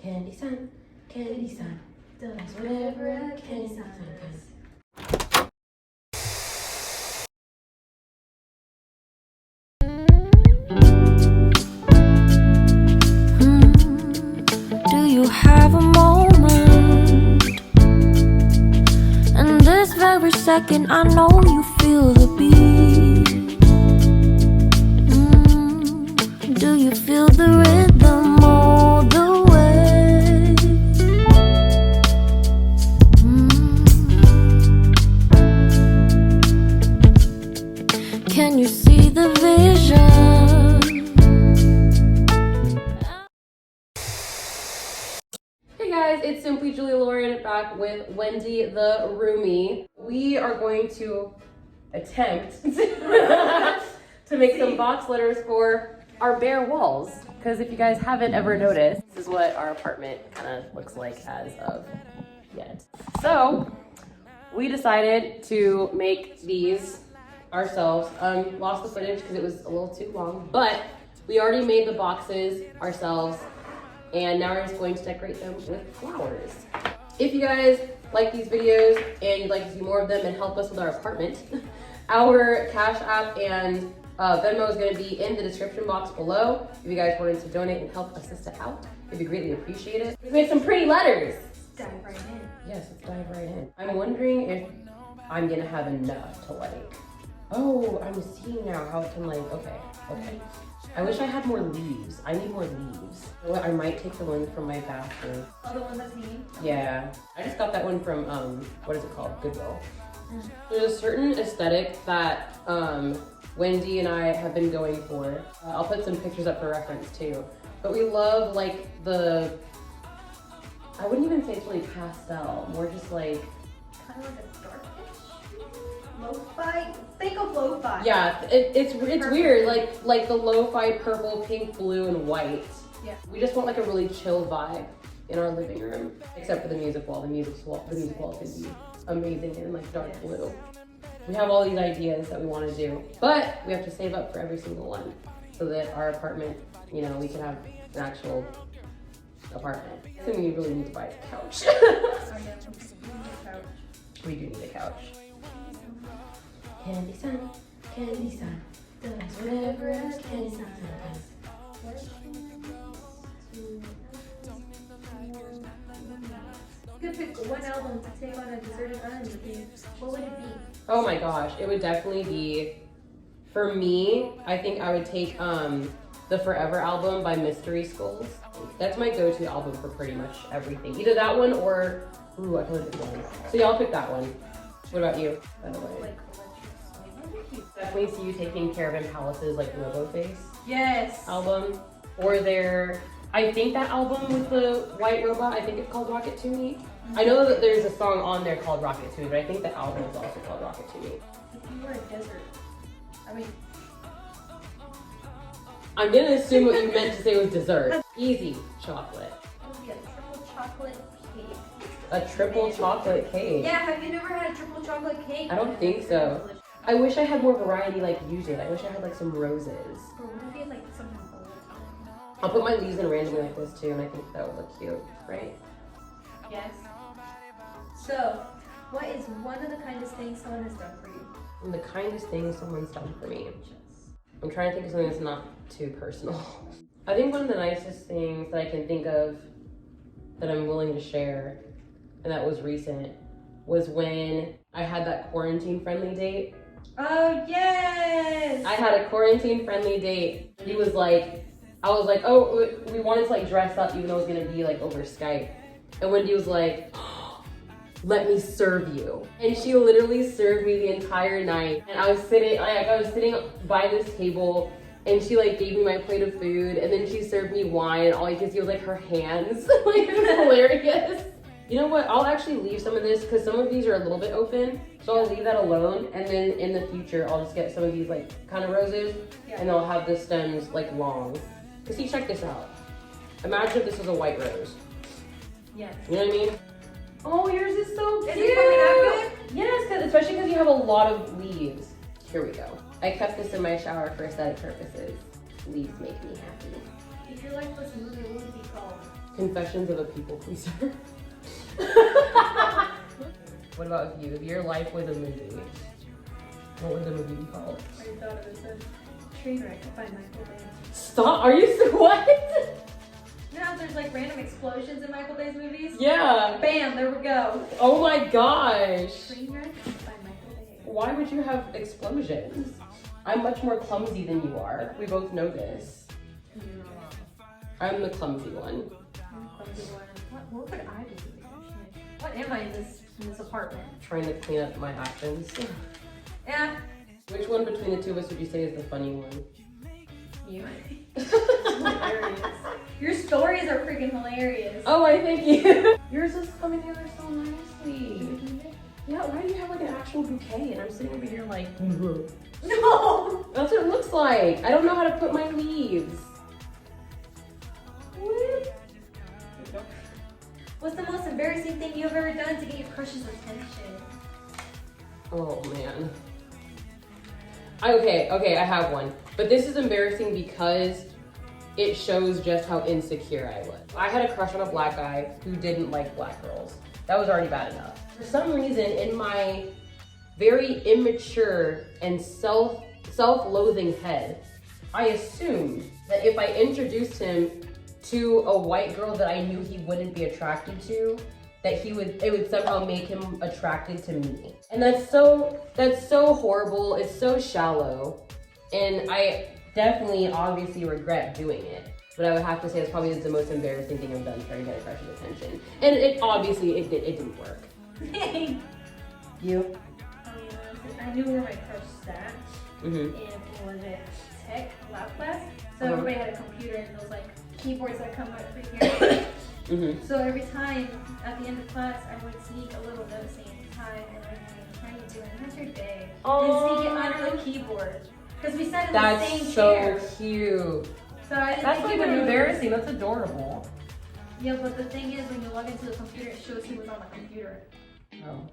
Candy sun, candy sun, does whatever a candy sun does. Do you have a moment? And this very second, I know you feel the beat. Do you feel the rhythm all the way? Can you see the vision? Hey guys, it's CimplyJuliaLauren back with Wendy the Roomie. We are going to attempt to make some box letters for our bare walls. Because if you guys haven't ever noticed, this is what our apartment kind of looks like as of yet. So we decided to make these ourselves. Lost the footage because it was a little too long, but we already made the boxes ourselves. And now we're just going to decorate them with flowers. If you guys like these videos and you'd like to see more of them and help us with our apartment, our Cash App and Venmo is going to be in the description box below. If you guys wanted to donate and help assist it out, it'd be greatly appreciated. We made some pretty letters. Dive right in. Yes, let's dive right in. I'm wondering if I'm going to have enough to like, oh, I'm seeing now how it can like, okay. I wish I had more leaves. I need more leaves. You know what? I might take the one from my bathroom. Oh, the one that's hanging? Yeah. I just got that one from, what is it called? Goodwill. There's a certain aesthetic that Wendy and I have been going for. I'll put some pictures up for reference too. But we love like I wouldn't even say it's really pastel, more just like, Kind of like a darkish lo-fi. Think of lo-fi. yeah, it's weird, like the lo-fi purple, pink, blue, and white. Yeah. We just want like a really chill vibe in our living room, except for the music wall. The music wall can be amazing in like dark blue. We have all these ideas that we want to do, but we have to save up for every single one so that our apartment, you know, we can have an actual apartment. I think we really need to buy a couch. Oh, yeah. We do need a couch. Candy sun, does whatever a candy sun does. You could pick one album to take on a deserted island with you. What would it be? Oh my gosh, it would definitely be, for me, I think I would take the Forever album by Mystery Skulls. That's my go-to album for pretty much everything. Either that one or, ooh, I can pick one. So y'all pick that one. What about you, by the way? Like Definitely see you taking care of Impalace's like Robo Face yes. album. Or their, I think that album with the white robot, I think it's called Rocket to Me. I know that there's a song on there called Rocket to Me, but I think the album is also called Rocket to Me. If you were a desert, I'm gonna assume what you meant to say was dessert. Easy chocolate. it would be a triple chocolate cake. A triple chocolate cake. Yeah, have you never had a triple chocolate cake? I don't think so. I wish I had more variety like you did. I wish I had like some roses. Or would it be like something bold? I'll put my leaves in randomly like this too, and I think that would look cute, right? Yes. So, what is one of the kindest things someone has done for you? And the kindest thing someone's done for me. I'm trying to think of something that's not too personal. I think one of the nicest things that I can think of that I'm willing to share, and that was recent, was when I had that quarantine-friendly date. Oh, yes! I had a quarantine-friendly date. He was like, I was like, oh, we wanted to like dress up even though it was gonna be like over Skype. And Wendy was like, let me serve you. And she literally served me the entire night. And I was sitting by this table and she like gave me my plate of food and then she served me wine and all you could see was like her hands. Like it was hilarious. You know what, I'll actually leave some of this because some of these are a little bit open. So I'll leave that alone and then in the future I'll just get some of these like kind of roses and they'll have the stems like long. Cause see, check this out. Imagine if this was a white rose. Yes. You know what I mean? Oh, yours is so cute. Is it coming out good? Yes, especially because you have a lot of leaves. Here we go. I kept this in my shower for aesthetic purposes. Leaves make me happy. If your life was a movie, what would it be called? Confessions of a People Pleaser. What about you? If your life was a movie, what would the movie be called? I thought it was a train wreck by Michael Bay. Stop! Are you what? You know how there's like random explosions in Michael Bay's movies? Yeah. Bam, there we go. Oh my gosh. Train wreck by Michael Bay. Why would you have explosions? I'm much more clumsy than you are. We both know this. You're wrong. I'm the clumsy one. I'm clumsy one. What would I be doing actually? What am I in this apartment? Trying to clean up my actions. Yeah. Which one between the two of us would you say is the funny one? You. Hilarious. Your stories are freaking hilarious. Oh, I thank you. Yours is coming together so nicely. Yeah, why do you have like an actual bouquet? And I'm sitting over here like, No. That's what it looks like. I don't know how to put my leaves. What's the most embarrassing thing you've ever done to get your crush's attention? Oh man. Okay, I have one. But this is embarrassing because it shows just how insecure I was. I had a crush on a black guy who didn't like black girls. That was already bad enough. For some reason, in my very immature and self-loathing head, I assumed that if I introduced him to a white girl that I knew he wouldn't be attracted to, that it would somehow make him attracted to me. And that's so horrible, it's so shallow. And I definitely, obviously regret doing it. But I would have to say it's probably the most embarrassing thing I've done trying to get a crush's attention. And it didn't work. You? I knew where my crush sat. Mm-hmm. And was it tech lab class? So everybody had a computer and those like keyboards that come up right here. Mm-hmm. So every time at the end of class, I would sneak a little note saying, "Hi, how are you doing? How's your day?" And sneak it under the keyboard. Because we sat in the same chair. That's so cute. So I didn't That's think not he even would embarrassing, that's adorable. Yeah, but the thing is, when you log into the computer, it shows who was on the computer. Oh.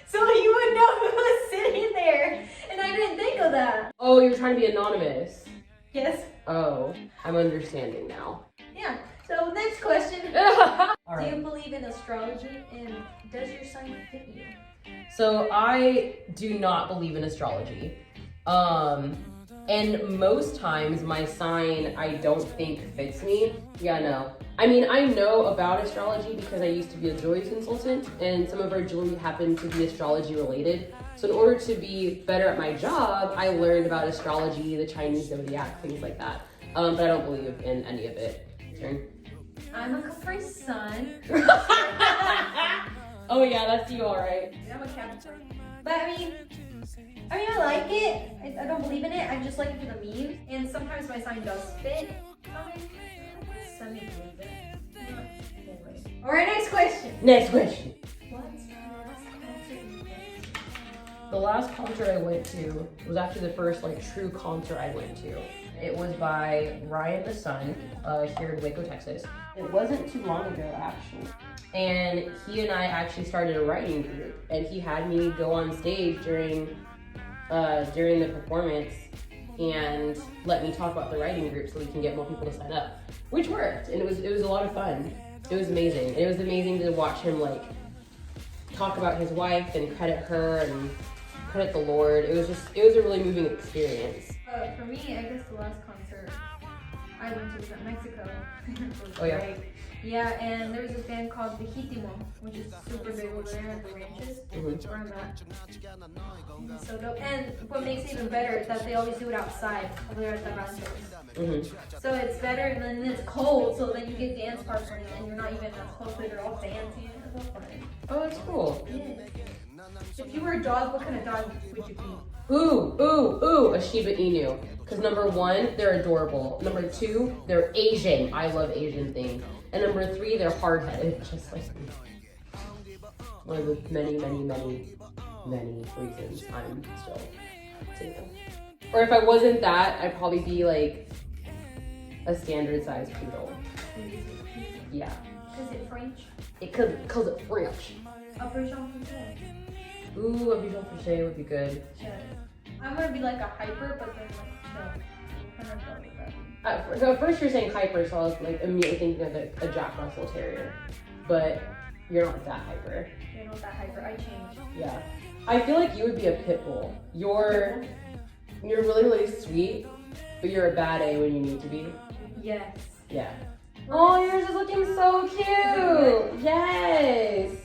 So you would know who was sitting there. And I didn't think of that. Oh, you're trying to be anonymous. Yes. Oh, I'm understanding now. Yeah. So next question. All Do right. you believe in astrology, and does your sign fit you? So I do not believe in astrology. And most times my sign I don't think fits me. Yeah, no. I mean, I know about astrology because I used to be a jewelry consultant and some of our jewelry happened to be astrology related. So in order to be better at my job, I learned about astrology, the Chinese zodiac, things like that. But I don't believe in any of it. Turn. I'm a Capri Sun. Oh yeah, that's you, all right. I'm a Capricorn. But I mean, I like it. I don't believe in it. I just like it for the memes. And sometimes my sign does fit. Send me believe it. Anyway. All right, next question. Next question. What's the last concert you went to? The last concert I went to was actually the first true concert I went to. It was by Ryan the Sun here in Waco, Texas. It wasn't too long ago actually. And he and I actually started a writing group and he had me go on stage during the performance and let me talk about the writing group so we can get more people to sign up, which worked. And it was a lot of fun. It was amazing. And it was amazing to watch him talk about his wife and credit her and credit the Lord. It was a really moving experience. For me, I guess the last concert I went to was in Mexico. It was Oh, yeah. great. Yeah, and there was this band called Legítimo, which is super big over there at the ranches. Mhm. Where I'm at. It's so dope. And what makes it even better is that they always do it outside over there at the ranches. Mm-hmm. So it's better, and then it's cold, so then you get dance partners, and you're not even as close, but you're all dancing. It's all fun. Oh, that's cool. Yeah. If you were a dog, what kind of dog would you be? Ooh, a Shiba Inu. Because number 1, they're adorable. Number 2, they're Asian. I love Asian things. And number 3, they're hard-headed, just like me. One of the many reasons I'm still single. Or if I wasn't that, I'd probably be a standard-sized poodle. Yeah. Is it French? Cause it's French. A Persian French? Ooh, a Bichon Fouché would be good. I'm gonna be like a hyper, but then chill. At first you're saying hyper, so I was like immediately thinking of a Jack Russell Terrier, but you're not that hyper. You're not that hyper. I changed. Yeah, I feel like you would be a pit bull. You're really, really sweet, but you're a bad A when you need to be. Yes. Yeah. Oh, yours is looking so cute. Yes.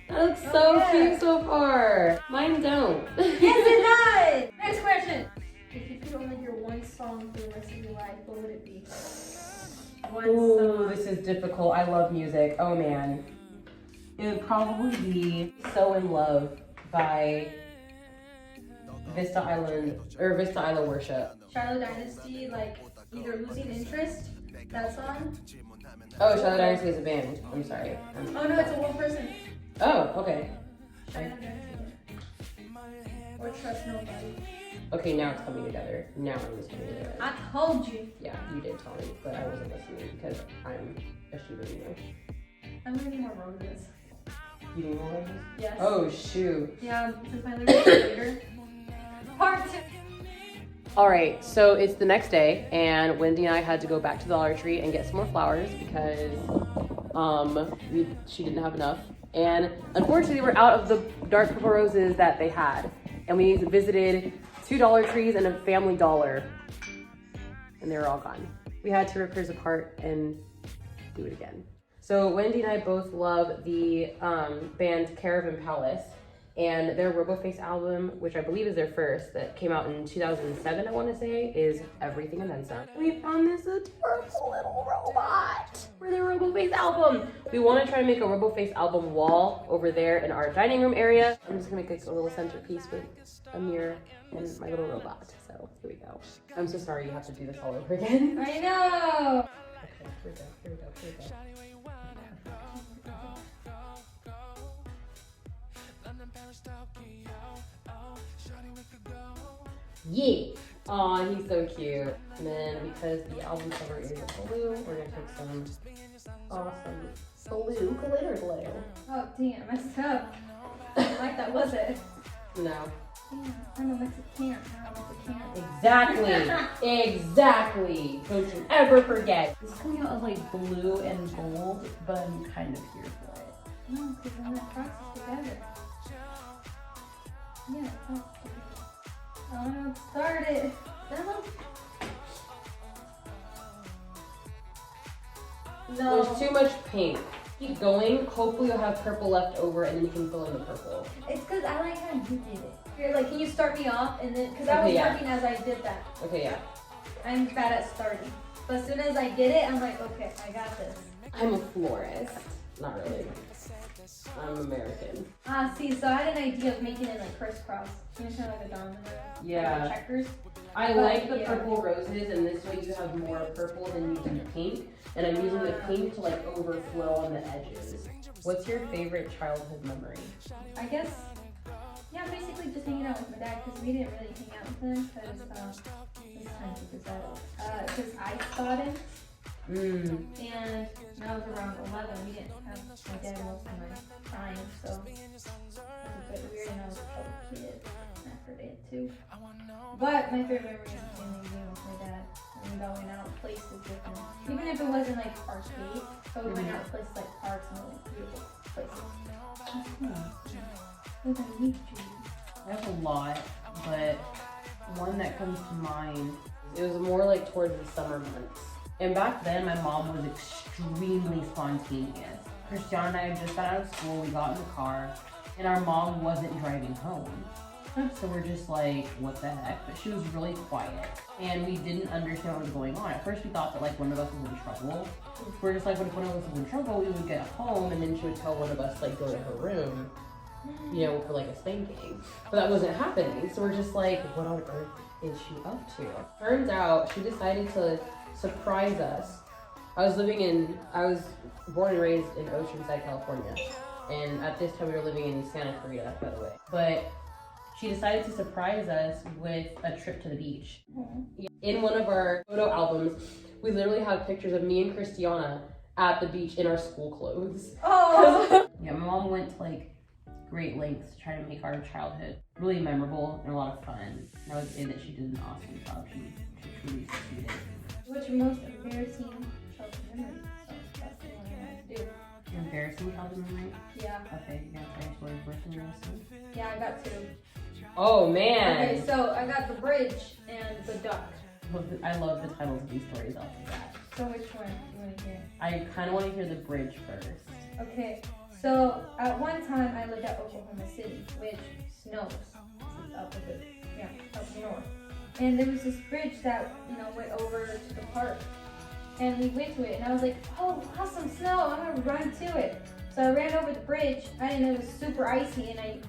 That looks so cute so far. Mine don't. Yes, it does. Next question. If you could only hear one song for the rest of your life, what would it be? One Ooh, song. this is difficult. I love music. Oh man. It would probably be So in Love by Vista Isla Worship. Shiloh Dynasty, like either Losing Interest, that song. Oh, Shiloh Dynasty is a band. I'm sorry. Oh no, it's a one person. Oh, okay. Shiloh Dynasty. Or Trust Nobody. Okay, now it's coming together. Now it's coming together. I told you. Yeah, you did tell me, but I wasn't listening because I'm a shooter, you know. I'm gonna need more roses. You need more roses? Yes. Oh, shoot. Yeah, since my lyrics are later. Part 2. All right, so it's the next day, and Wendy and I had to go back to the Dollar Tree and get some more flowers because she didn't have enough. And unfortunately, we're out of the dark purple roses that they had. And we visited 2 Dollar Trees and a Family Dollar, and they were all gone. We had to rip hers apart and do it again. So Wendy and I both love the band Caravan Palace, and their RoboFace album, which I believe is their first, that came out in 2007, I want to say, is Everything and Then Some. We found this adorable little robot for their RoboFace album. We want to try and make a RoboFace album wall over there in our dining room area. I'm just gonna make like a little centerpiece with a mirror and my little robot. So here we go. I'm so sorry you have to do this all over again. I know. Okay, here we go. Yeah. Aw, he's so cute. And then because the album cover is blue, we're gonna take some awesome blue glitter glue. Oh, dang, I messed up. I didn't like that, was it? No. Damn, I'm a Mexican. Exactly. Don't you ever forget. It's coming out of like blue and gold, but I'm kind of here for it. No, because then that crosses together. Yeah, it's not. Oh, it started. No. There's too much pink. Keep going. Hopefully you'll have purple left over and then you can fill in the purple. It's because I like how you did it. You're like, can you start me off? And then, because I was working as I did that. Okay, yeah. I'm bad at starting. But as soon as I did it, I'm like, okay, I got this. I'm a florist. Not really. I'm American. Ah, see, so I had an idea of making it like crisscross. You know, kind of like a domino. Yeah. Like checkers. I like the purple roses, and this way you have more purple than you do pink. And I'm using the pink to like overflow on the edges. What's your favorite childhood memory? I guess, yeah, basically just hanging out with my dad because we didn't really hang out with him because this time because I got him. And when I was around 11, we didn't have my dad most of my time, so it was a bit weird, and I was a kid after that too. But my favorite memory is playing the game with my dad and going out places with him. Even if it wasn't like arcade, so we went out to places like parks and like beautiful places. What about you, Judy? I have a lot, but one that comes to mind, it was more like towards the summer months. And back then, my mom was extremely spontaneous. Christiana and I had just got out of school, we got in the car, and our mom wasn't driving home. So we're just like, what the heck? But she was really quiet, and we didn't understand what was going on. At first, we thought that like one of us was in trouble. We're just like, what if one of us was in trouble? We would get home, and then she would tell one of us like go to her room, you know, for like a spanking. But that wasn't happening. So we're just like, what on earth is she up to? Turns out she decided to surprise us. I was born and raised in Oceanside, California, and at this time we were living in Santa Clarita, by the way. But she decided to surprise us with a trip to the beach. In one of our photo albums, we literally have pictures of me and Christiana at the beach in our school clothes. Oh! Yeah, my mom went to like great lengths to try to make our childhood really memorable and a lot of fun. And I would say that she did an awesome job. She truly succeeded. What's your most embarrassing childhood memory? So that's the one I wanted to do. Your embarrassing childhood memory? Yeah. Okay, you gotta tell your story first and then Yeah, I got two. Oh man! Okay, so I got the bridge and the duck. I love the titles of these stories off of that. So which one do you want to hear? I kind of want to hear the bridge first. Okay, so at one time I lived at Oklahoma City, which snows. This is up a bit, yeah, up north. And there was this bridge that, went over to the park. And we went to it, and I was like, oh, awesome snow, I'm gonna run to it. So I ran over the bridge. I didn't know it was super icy, and I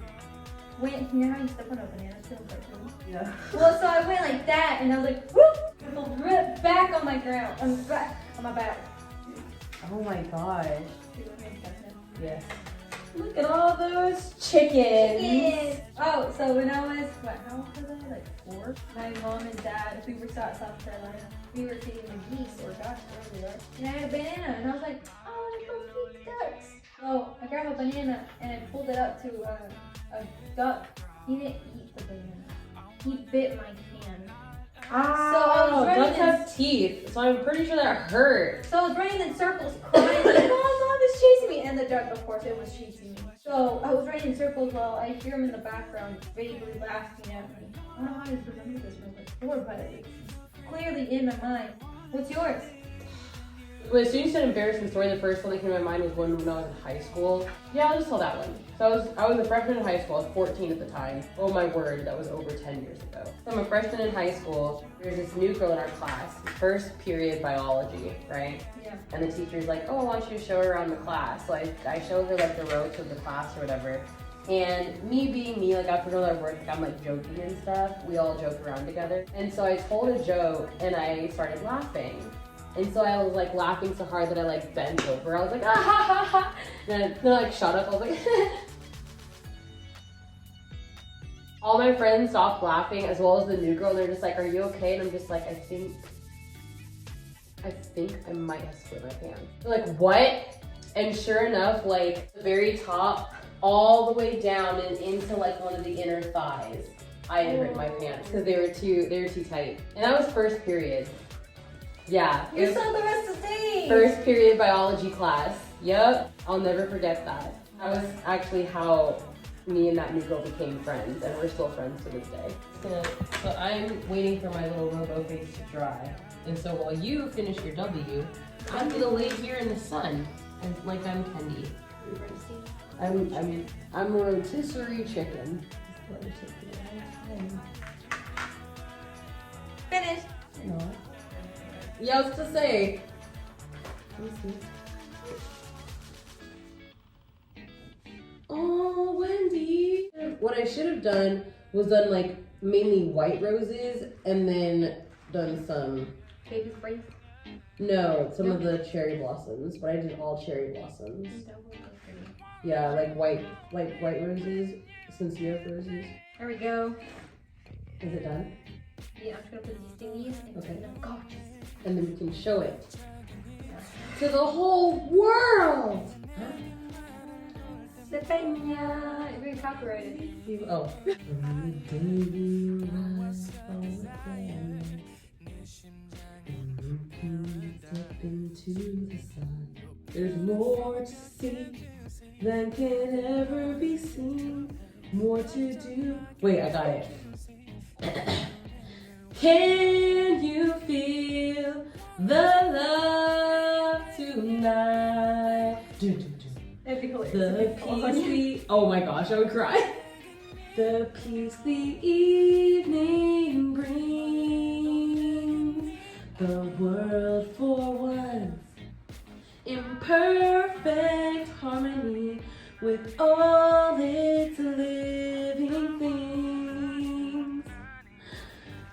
went, you know how you step on a banana peel? Yeah. Well, so I went like that, and I was like, whoop, I fell right back on my ground, on my back. Oh my gosh. Yes. Look Look at all those chickens. Chickens. Oh, so when I was, how old was I? Like 4? My mom and dad, we were at South Carolina. We were feeding the geese, or gosh, where we were. And I had a banana, and I was like, oh, I want to go feed ducks. So I grabbed a banana, and I pulled it up to a duck. He didn't eat the banana. He bit my hand. Oh, So I was running ducks have teeth, so I'm pretty sure that hurt. So I was running in circles, crying, like, Mom is chasing me. And the duck, of course, it was chasing me. So I was running in circles while I hear him in the background, vaguely laughing at me. I don't know how I just remember this from before, but it's clearly in my mind. What's yours? Well, as soon as you said embarrassing story, the first one that came to my mind was when I was in high school. Yeah, I'll just tell that one. So I was a freshman in high school. I was 14 at the time. Oh my word, that was over 10 years ago. So I'm a freshman in high school. There's this new girl in our class, first period biology, right? Yeah. And the teacher's like, oh, I want you to show her around the class. So I show her like the ropes of the class or whatever. And me being me, like after all our work, like, I'm like joking and stuff. We all joke around together. And so I told a joke and I started laughing. And so I was like laughing so hard that I like bent over. I was like, ah ha ha ha. And then I like shut up. I was like, all my friends stopped laughing as well as the new girl. They're just like, are you okay? And I'm just like, I think I might have split my pants. They're like, what? And sure enough, like the very top, all the way down and into like one of the inner thighs, I had ripped my pants because they were too tight. And that was first period. Yeah. You saw the rest of the day. First period biology class. Yep. I'll never forget that. That was actually how me and that new girl became friends, and we're still friends to this day. So I'm waiting for my little robo face to dry. And so while you finish your W, I'm gonna lay here in the sun, and like I'm Kendi. I'm a rotisserie chicken. Finished. Yeah, I was to say. Let me see. Oh, Wendy. What I should have done was done like mainly white roses and then done some. Baby spray. No, some of the cherry blossoms, but I did all cherry blossoms. Yeah, like white roses, sincere roses. There we go. Is it done? Yeah, I'm just gonna put these thingies and Okay. them gorgeous. And then we can show it to the whole world. The peña. It's very copyrighted. Oh. There's more to see than can ever be seen. More to do. Wait, I got it. Can you feel the love tonight? That'd be hilarious. The peace the oh my gosh, I would cry. The peace the evening brings, the world for once in perfect harmony with all its living things.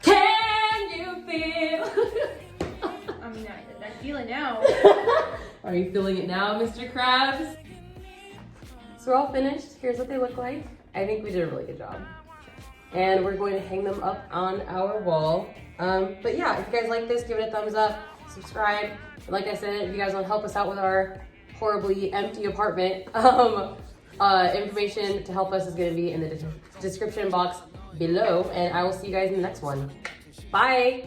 Can you feel? I mean, I feel it now. Are you feeling it now, Mr. Krabs? So we're all finished. Here's what they look like. I think we did a really good job. And we're going to hang them up on our wall. But yeah, if you guys like this, give it a thumbs up, subscribe. And like I said, if you guys want to help us out with our horribly empty apartment, Information to help us is going to be in the description box below, and I will see you guys in the next one. Bye!